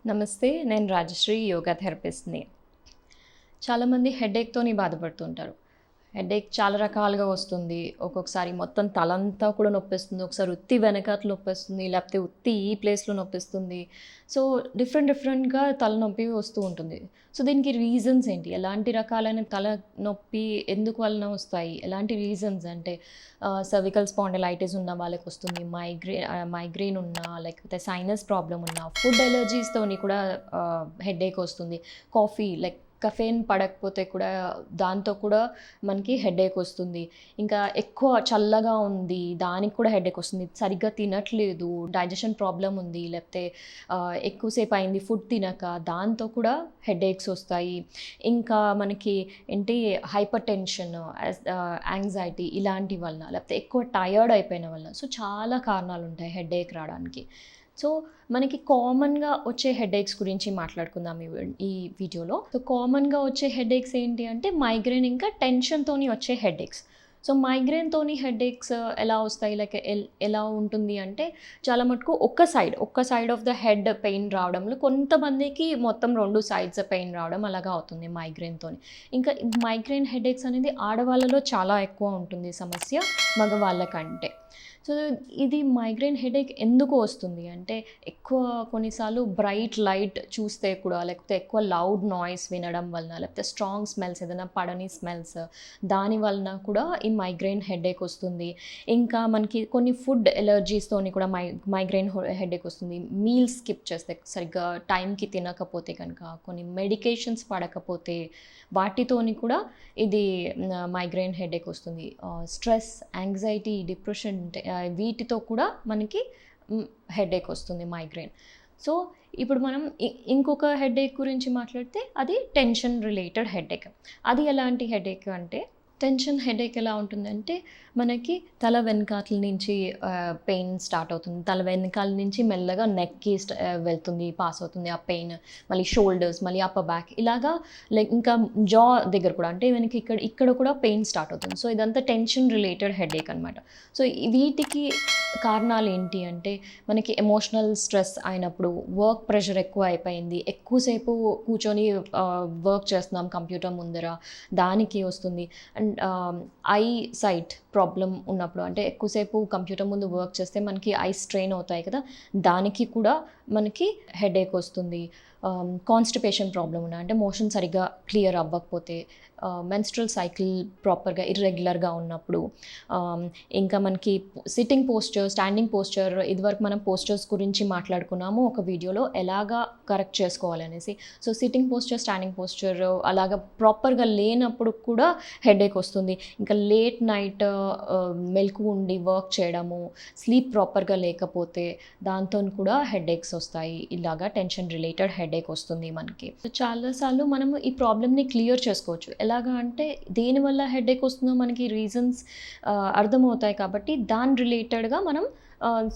నమస్తే, నేను రాజశ్రీ యోగా థెరపిస్ట్ని. చాలామంది హెడేక్తోని బాధపడుతుంటారు. హెడేక్ చాలా రకాలుగా వస్తుంది. ఒక్కొక్కసారి మొత్తం తలంతా కూడా నొప్పేస్తుంది. ఒకసారి ఉత్తి వెనకాతల నొప్పేస్తుంది. లేకపోతే ఉత్తి ఈ ప్లేస్‌లో నొప్పేస్తుంది. సో, డిఫరెంట్‌గా తలనొప్పి వస్తూ ఉంటుంది. సో, దీనికి రీజన్స్ ఏంటి? ఎలాంటి రకాలైన తలనొప్పి ఎందుకు వలన వస్తాయి? ఎలాంటి రీజన్స్ అంటే సర్వికల్ స్పాండిలైటిస్ ఉన్న వాళ్ళకొస్తుంది. మైగ్రేన్ ఉన్నా, లేకపోతే సైనస్ ప్రాబ్లమ్ ఉన్నా, ఫుడ్ అలర్జీస్‌తోని కూడా హెడేక్ వస్తుంది. కాఫీ కఫెయిన్ పడకపోతే కూడా దాంతో కూడా మనకి హెడేక్ వస్తుంది. ఇంకా ఎక్కువ చల్లగా ఉంది, దానికి కూడా హెడేక్ వస్తుంది. సరిగ్గా తినట్లేదు, డైజెషన్ ప్రాబ్లమ్ ఉంది, లేకపోతే ఎక్కువసేపు అయింది ఫుడ్ తినక, దాంతో కూడా హెడేక్స్ వస్తాయి. ఇంకా మనకి ఏంటి హైపర్ టెన్షన్, యాంగ్జైటీ ఇలాంటి వలన, లేకపోతే ఎక్కువ టయర్డ్ అయిపోయిన వలన. సో చాలా కారణాలు ఉంటాయి హెడేక్ రావడానికి. సో మనకి కామన్గా వచ్చే హెడేక్స్ గురించి మాట్లాడుకుందాం ఈ వీడియోలో. సో కామన్గా వచ్చే హెడేక్స్ ఏంటి అంటే మైగ్రేన్, ఇంకా టెన్షన్తోని వచ్చే హెడేక్స్. సో మైగ్రేన్తోని హెడేక్స్ ఎలా వస్తాయి, ఎలా ఉంటుంది అంటే చాలా మటుకు ఒక్క side of the head pain రావడంలో, కొంతమందికి మొత్తం 2 సైడ్స్ పెయిన్ రావడం అలాగా అవుతుంది మైగ్రేన్తోని. ఇంకా మైగ్రేన్ హెడేక్స్ అనేది ఆడవాళ్ళలో చాలా ఎక్కువ ఉంటుంది సమస్య మగవాళ్ళకంటే. సో ఇది మైగ్రేన్ హెడేక్ ఎందుకు వస్తుంది అంటే ఎక్కువ కొన్నిసార్లు బ్రైట్ లైట్ చూస్తే కూడా, లేకపోతే ఎక్కువ లౌడ్ నాయిస్ వినడం వలన, లేకపోతే స్ట్రాంగ్ స్మెల్స్, ఏదైనా పడని స్మెల్స్, దాని వలన కూడా ఈ మైగ్రేన్ హెడేక్ వస్తుంది. ఇంకా మనకి కొన్ని ఫుడ్ ఎలర్జీస్తోని కూడా మైగ్రేన్ హెడేక్ వస్తుంది. మీల్స్ స్కిప్ చేస్తే, సరిగ్గా టైంకి తినకపోతే కనుక, కొన్ని మెడికేషన్స్ పడకపోతే, వాటితోని కూడా ఇది మైగ్రేన్ హెడేక్ వస్తుంది. స్ట్రెస్, యాంగ్జైటీ, డిప్రెషన్ వీటితో కూడా మనకి హెడేక్ వస్తుంది మైగ్రేన్. సో ఇప్పుడు మనం ఇంకొక హెడేక్ గురించి మాట్లాడితే అది టెన్షన్ రిలేటెడ్ హెడేక్. అది ఎలాంటి హెడేక్ అంటే, టెన్షన్ హెడేక్ ఎలా ఉంటుందంటే మనకి తల వెనకాతల నుంచి పెయిన్ స్టార్ట్ అవుతుంది. తల వెనకాల నుంచి మెల్లగా నెక్కి వెళ్తుంది, పాస్ అవుతుంది ఆ పెయిన్. మళ్ళీ షోల్డర్స్, మళ్ళీ అప్పర్ బ్యాక్, ఇలాగా ఇంకా జా దగ్గర కూడా, అంటే మనకి ఇక్కడ కూడా పెయిన్ స్టార్ట్ అవుతుంది. సో ఇదంతా టెన్షన్ రిలేటెడ్ హెడేక్ అనమాట. సో వీటికి కారణాలు ఏంటి అంటే, మనకి ఎమోషనల్ స్ట్రెస్ అయినప్పుడు, వర్క్ ప్రెషర్ ఎక్కువ అయిపోయింది, ఎక్కువసేపు కూర్చొని వర్క్ చేస్తున్నాం కంప్యూటర్ ముందర, దానికి వస్తుంది. అండ్ ఐ సైట్ ప్రాబ్లం ఉన్నప్పుడు, అంటే ఎక్కువసేపు కంప్యూటర్ ముందు వర్క్ చేస్తే మనకి ఐ స్ట్రెయిన్ అవుతాయి కదా, దానికి కూడా మనకి హెడేక్ వస్తుంది. కాన్స్టిపేషన్ ప్రాబ్లం ఉన్నా, అంటే మోషన్ సరిగ్గా క్లియర్ అవ్వకపోతే, మెన్స్ట్రల్ సైకిల్ ప్రాపర్గా ఇర్రెగ్యులర్గా ఉన్నప్పుడు, ఇంకా మనకి సిట్టింగ్ పోస్చర్, స్టాండింగ్ పోస్చర్, ఇదివరకు మనం పోస్చర్స్ గురించి మాట్లాడుకున్నాము ఒక వీడియోలో, ఎలాగా కరెక్ట్ చేసుకోవాలనేసి. So sitting posture, standing posture అలాగా ప్రాపర్గా లేనప్పుడు కూడా హెడేక్ వస్తుంది. ఇంకా లేట్ నైట్ మెలకు ఉండి వర్క్ చేయడము, స్లీప్ ప్రాపర్గా లేకపోతే, దాంతో కూడా హెడేక్స్ వస్తాయి. ఇలాగా టెన్షన్ రిలేటెడ్ హెడేక్ వస్తుంది మనకి. సో చాలాసార్లు మనము ఈ ప్రాబ్లమ్ని క్లియర్ చేసుకోవచ్చు. ఎలాగా అంటే దేనివల్ల హెడేక్ వస్తుందో మనకి రీజన్స్ అర్థమవుతాయి కాబట్టి, దాని రిలేటెడ్గా మనం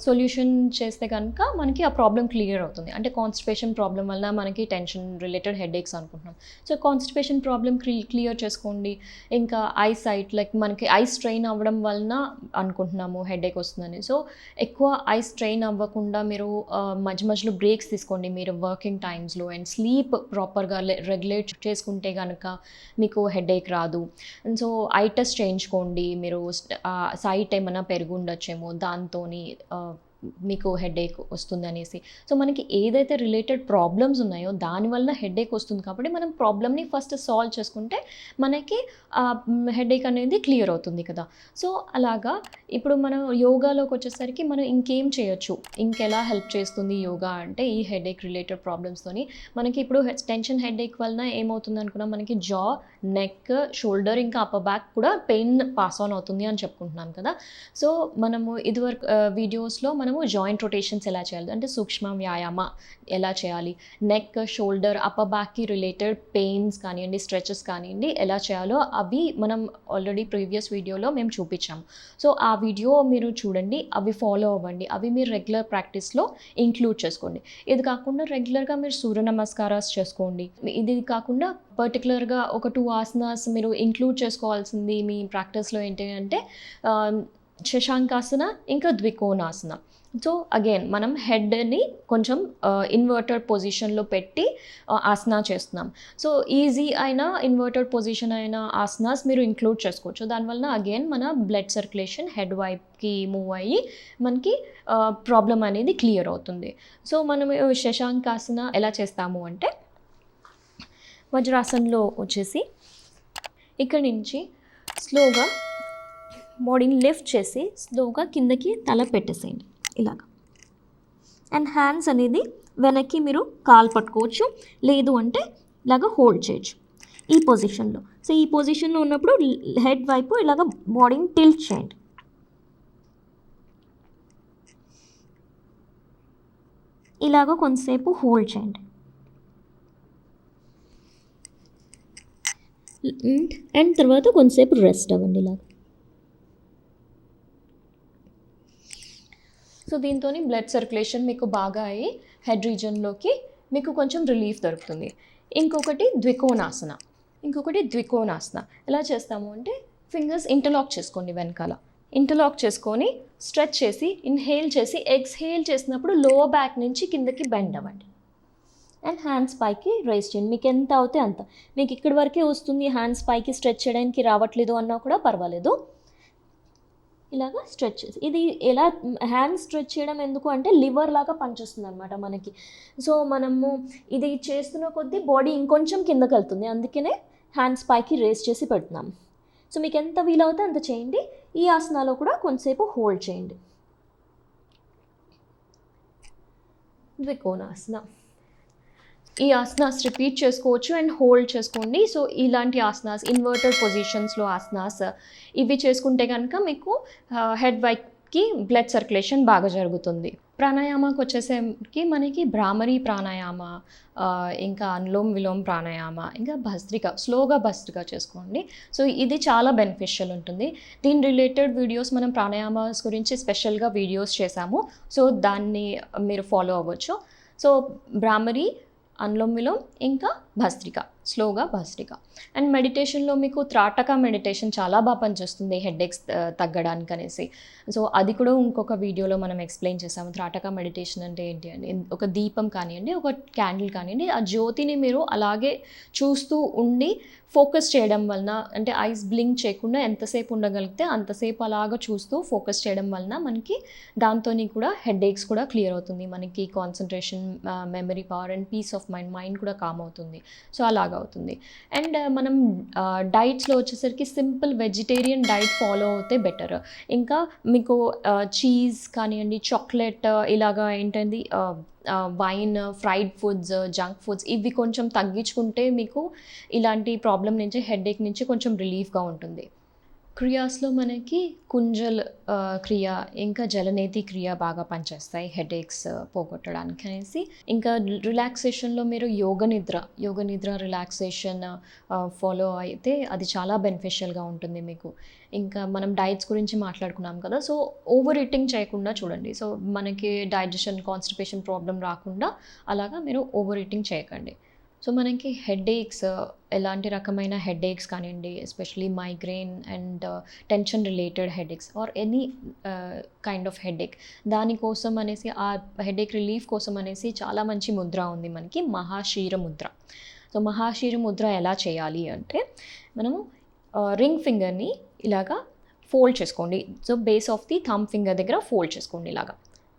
సొల్యూషన్ చేస్తే కనుక మనకి ఆ ప్రాబ్లం క్లియర్ అవుతుంది. అంటే కాన్స్టిపేషన్ ప్రాబ్లం వల్ల మనకి టెన్షన్ రిలేటెడ్ హెడేక్స్ అనుకుంటున్నాం. సో కాన్స్టిపేషన్ ప్రాబ్లం క్లియర్ చేసుకోండి. ఇంకా ఐ సైట్, మనకి ఐ స్ట్రెయిన్ అవ్వడం వలన అనుకుంటున్నాము హెడేక్ వస్తుందని. సో ఎక్కువ ఐ స్ట్రెయిన్ అవ్వకుండా మీరు మధ్యలో బ్రేక్స్ తీసుకోండి మీరు వర్కింగ్ టైమ్స్లో. అండ్ స్లీప్ ప్రాపర్గా రెగ్యులేట్ చేసుకుంటే కనుక మీకు హెడేక్ రాదు. అండ్ సో ఐ టెస్ట్ చేయించుకోండి మీరు. సైట్ ఏమైనా పెరిగి ఉండొచ్చేమో, దాంతోని మీకు హెడేక్ వస్తుంది అనేసి. సో మనకి ఏదైతే రిలేటెడ్ ప్రాబ్లమ్స్ ఉన్నాయో దానివల్ల హెడేక్ వస్తుంది కాబట్టి, మనం ప్రాబ్లమ్ని ఫస్ట్ సాల్వ్ చేసుకుంటే మనకి హెడేక్ అనేది క్లియర్ అవుతుంది కదా. సో అలాగా ఇప్పుడు మనం యోగాలోకి వచ్చేసరికి మనం ఇంకేం చేయొచ్చు, ఇంకెలా హెల్ప్ చేస్తుంది యోగా అంటే ఈ హెడేక్ రిలేటెడ్ ప్రాబ్లమ్స్తోని. మనకి ఇప్పుడు టెన్షన్ హెడేక్ వలన ఏమవుతుంది అనుకున్నా, మనకి జా, నెక్, షోల్డర్, ఇంకా అప్పర్ బ్యాక్ కూడా పెయిన్ పాస్ ఆన్ అవుతుంది అని చెప్పుకుంటున్నాం కదా. సో మనము ఇదివరకు వీడియోస్లో మనము జాయింట్ రొటేషన్స్ ఎలా చేయాలి అంటే సూక్ష్మ వ్యాయామ ఎలా చేయాలి, నెక్, షోల్డర్, అప్పర్ బ్యాక్కి రిలేటెడ్ పెయిన్స్ కానివ్వండి, స్ట్రెచెస్ కానివ్వండి ఎలా చేయాలో అవి మనం ఆల్రెడీ ప్రీవియస్ వీడియోలో మేము చూపించాము. సో ఆ వీడియో మీరు చూడండి, అవి ఫాలో అవ్వండి, అవి మీరు రెగ్యులర్ ప్రాక్టీస్లో ఇంక్లూడ్ చేసుకోండి. ఇది కాకుండా రెగ్యులర్గా మీరు సూర్య నమస్కారాలు చేసుకోండి. ఇది కాకుండా పర్టికులర్గా ఒక 2 ఆసనాస్ మీరు ఇంక్లూడ్ చేసుకోవాల్సింది మీ ప్రాక్టీస్లో ఏంటి అంటే, శశాంకాసన ఇంకా ద్వికోణాసన. సో అగైన్ మనం హెడ్ని కొంచెం ఇన్వర్టెడ్ పొజిషన్లో పెట్టి ఆసనా చేస్తున్నాం. సో ఈజీ అయిన ఇన్వర్టెడ్ పొజిషన్ అయిన ఆసనాస్ మీరు ఇంక్లూడ్ చేసుకోవచ్చు. దానివల్ల అగైన్ మన బ్లడ్ సర్క్యులేషన్ హెడ్ వైపుకి మూవ్ అయ్యి మనకి ప్రాబ్లం అనేది క్లియర్ అవుతుంది. సో మనం శశాంకాసన ఎలా చేస్తాము అంటే, వజ్రాసనంలో వచ్చేసి ఇక్కడి నుంచి స్లోగా బాడీని లిఫ్ట్ చేసి స్లోగా కిందకి తల పెట్టేసేయండి ఇలాగా. అండ్ హ్యాండ్స్ అనేది వెనక్కి మీరు కాలు పట్టుకోవచ్చు, లేదు అంటే ఇలాగ హోల్డ్ చేయొచ్చు ఈ పొజిషన్లో. సో ఈ పొజిషన్లో ఉన్నప్పుడు హెడ్ వైపు ఇలాగ బాడీని టిల్ట్ చేయండి. ఇలాగ కొంతసేపు హోల్డ్ చేయండి. అండ్ తర్వాత కొంతసేపు రెస్ట్ అవ్వండి ఇలాగ. సో దీంతో బ్లడ్ సర్క్యులేషన్ మీకు బాగా అయ్యి హెడ్ రీజన్లోకి మీకు కొంచెం రిలీఫ్ దొరుకుతుంది. ఇంకొకటి ద్వికోణాసన ఎలా చేస్తాము అంటే, ఫింగర్స్ ఇంటర్లాక్ చేసుకోండి వెనకాల. ఇంటర్లాక్ చేసుకొని స్ట్రెచ్ చేసి ఇన్హేల్ చేసి ఎక్స్హేల్ చేసినప్పుడు లోవర్ బ్యాక్ నుంచి కిందకి బెండ్ అవ్వండి. అండ్ హ్యాండ్స్ పైకి రైజ్ చేయండి. మీకు ఎంత అవుతే అంత. మీకు ఇక్కడి వరకే వస్తుంది, హ్యాండ్స్ పైకి స్ట్రెచ్ చేయడానికి రావట్లేదు అన్నా కూడా పర్వాలేదు. ఇలాగా స్ట్రెచ్ చేసి, ఇది ఎలా హ్యాండ్ స్ట్రెచ్ చేయడం ఎందుకు అంటే లివర్ లాగా పనిచేస్తుంది అనమాట మనకి. సో మనము ఇది చేస్తున్న కొద్దీ బాడీ ఇంకొంచెం కిందకి వెళ్తుంది, అందుకనే హ్యాండ్స్ పైకి రేస్ చేసి పెడుతున్నాం. సో మీకు ఎంత వీలవుతే అంత చేయండి. ఈ ఆసనాలో కూడా కొంతసేపు హోల్డ్ చేయండి. ద్వికోణాసన. ఈ ఆసనాస్ రిపీట్ చేసుకోవచ్చు అండ్ హోల్డ్ చేసుకోండి. సో ఇలాంటి ఆసనాస్, ఇన్వర్టెడ్ పొజిషన్స్లో ఆసనాస్ ఇవి చేసుకుంటే కనుక మీకు హెడ్ వైపుకి బ్లడ్ సర్క్యులేషన్ బాగా జరుగుతుంది. ప్రాణాయామకు వచ్చేసరికి మనకి భ్రామరీ ప్రాణాయామ, ఇంకా అనులోమ్ విలోమ్ ప్రాణాయామ, ఇంకా స్లోగా భస్త్రిక చేసుకోండి. సో ఇది చాలా బెనిఫిషియల్ ఉంటుంది. దీని రిలేటెడ్ వీడియోస్ మనం ప్రాణాయామాస్ గురించి స్పెషల్గా వీడియోస్ చేశాము. సో దాన్ని మీరు ఫాలో అవ్వచ్చు. సో భ్రామరీ, అనులోమ్ విలోమ్, ఇంకా స్లోగా భస్త్రిక. అండ్ మెడిటేషన్లో మీకు త్రాటక మెడిటేషన్ చాలా బాగా పనిచేస్తుంది హెడ్ఏక్స్ తగ్గడానికి అనేసి. సో అది కూడా ఇంకొక వీడియోలో మనం ఎక్స్ప్లెయిన్ చేసాము. త్రాటక మెడిటేషన్ అంటే ఏంటి అండి, ఒక దీపం కానివ్వండి, ఒక క్యాండిల్ కానివ్వండి, ఆ జ్యోతిని మీరు అలాగే చూస్తూ ఉండి ఫోకస్ చేయడం వలన, అంటే ఐస్ బ్లింక్ చేయకుండా ఎంతసేపు ఉండగలిగితే అంతసేపు అలాగా చూస్తూ ఫోకస్ చేయడం వలన మనకి దాంతో కూడా హెడ్ఏక్స్ కూడా క్లియర్ అవుతుంది. మనకి concentration, memory power and peace of mind కూడా కామ్ అవుతుంది. సో అలాగ అవుతుంది. అండ్ మనం డైట్స్లో వచ్చేసరికి సింపుల్ వెజిటేరియన్ డైట్ ఫాలో అవుతే బెటర్. ఇంకా మీకు చీజ్ కానివ్వండి, చాక్లెట్, ఇలాగా ఏంటండి wine, fried foods, junk foods ఇవి కొంచెం తగ్గించుకుంటే మీకు ఇలాంటి ప్రాబ్లం నుంచి, హెడ్ఏక్ నుంచి కొంచెం రిలీఫ్గా ఉంటుంది. క్రియాస్లో మనకి కుంజల్ క్రియ, ఇంకా జలనేతి క్రియ బాగా పనిచేస్తాయి హెడేక్స్ పోగొట్టడానికి అనేసి. ఇంకా రిలాక్సేషన్లో మీరు యోగ నిద్ర రిలాక్సేషన్ ఫాలో అయితే అది చాలా బెనిఫిషియల్గా ఉంటుంది మీకు. ఇంకా మనం డైట్స్ గురించి మాట్లాడుకున్నాం కదా, సో ఓవర్ ఈటింగ్ చేయకుండా చూడండి. సో మనకి డైజెషన్, కాన్స్టిపేషన్ ప్రాబ్లం రాకుండా అలాగా మీరు ఓవర్ ఈటింగ్ చేయకండి. సో మనకి హెడ్ఏక్స్, ఎలాంటి రకమైన హెడ్ఏక్స్ కానివ్వండి, especially migraine and tension related headaches or any kind of headache, దానికోసం అనేసి, ఆ హెడేక్ రిలీఫ్ కోసం అనేసి చాలా మంచి ముద్ర ఉంది మనకి, మహాశీర ముద్ర. సో మహాశీర ముద్ర ఎలా చేయాలి అంటే, మనము రింగ్ ఫింగర్ని ఇలాగా ఫోల్డ్ చేసుకోండి. So base of the thumb finger దగ్గర ఫోల్డ్ చేసుకోండి ఇలాగా.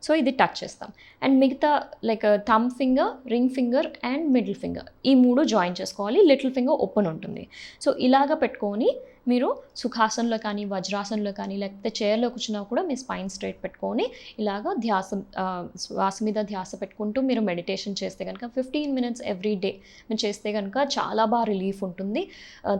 సో ఇది టచ్ చేస్తాం. అండ్ మిగతా like thumb finger, ring finger and middle finger, ఈ మూడు జాయిన్ చేసుకోవాలి. లిటిల్ ఫింగర్ ఓపెన్ ఉంటుంది. సో ఇలాగ పెట్టుకొని మీరు సుఖాసనంలో కానీ, వజ్రాసనంలో కానీ, లేకపోతే చైర్లో కూర్చున్నా కూడా మీ స్పైన్ స్ట్రైట్ పెట్టుకొని ఇలాగ శ్వాస మీద ధ్యాస పెట్టుకుంటూ మీరు మెడిటేషన్ చేస్తే కనుక 15 minutes ఎవ్రీ డే మీరు చేస్తే కనుక చాలా బాగా రిలీఫ్ ఉంటుంది.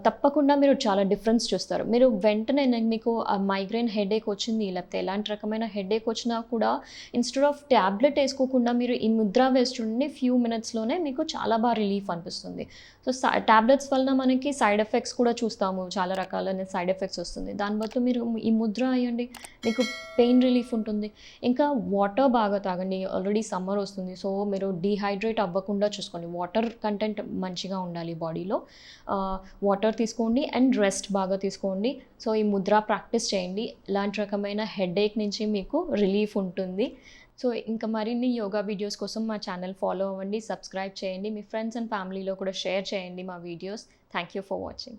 తప్పకుండా మీరు చాలా డిఫరెన్స్ చూస్తారు. మీరు వెంటనే మీకు మైగ్రేన్ హెడేక్ వచ్చింది, లేకపోతే ఎలాంటి రకమైన హెడేక్ వచ్చినా కూడా ఇన్స్టెడ్ ఆఫ్ ట్యాబ్లెట్ వేసుకోకుండా మీరు ఈ ముద్ర వేసి చూడండి, ఫ్యూ మినిట్స్లోనే మీకు చాలా బాగా రిలీఫ్ అనిపిస్తుంది. సో ట్యాబ్లెట్స్ వలన మనకి సైడ్ ఎఫెక్ట్స్ కూడా చూస్తాము చాలా రకాల. రకాలైన సైడ్ ఎఫెక్ట్స్ వస్తుంది. దాన్ని బట్టి మీరు ఈ ముద్ర వేయండి, మీకు పెయిన్ రిలీఫ్ ఉంటుంది. ఇంకా వాటర్ బాగా తాగండి. ఆల్రెడీ సమ్మర్ వస్తుంది, సో మీరు డీహైడ్రేట్ అవ్వకుండా చూసుకోండి. వాటర్ కంటెంట్ మంచిగా ఉండాలి బాడీలో. వాటర్ తీసుకోండి అండ్ రెస్ట్ బాగా తీసుకోండి. సో ఈ ముద్ర ప్రాక్టీస్ చేయండి. ఇలాంటి రకమైన హెడేక్ నుంచి మీకు రిలీఫ్ ఉంటుంది. సో ఇంకా మరిన్ని యోగా వీడియోస్ కోసం మా ఛానల్ ఫాలో అవ్వండి, సబ్స్క్రైబ్ చేయండి, మీ ఫ్రెండ్స్ అండ్ ఫ్యామిలీలో కూడా షేర్ చేయండి మా videos. Thank you for watching.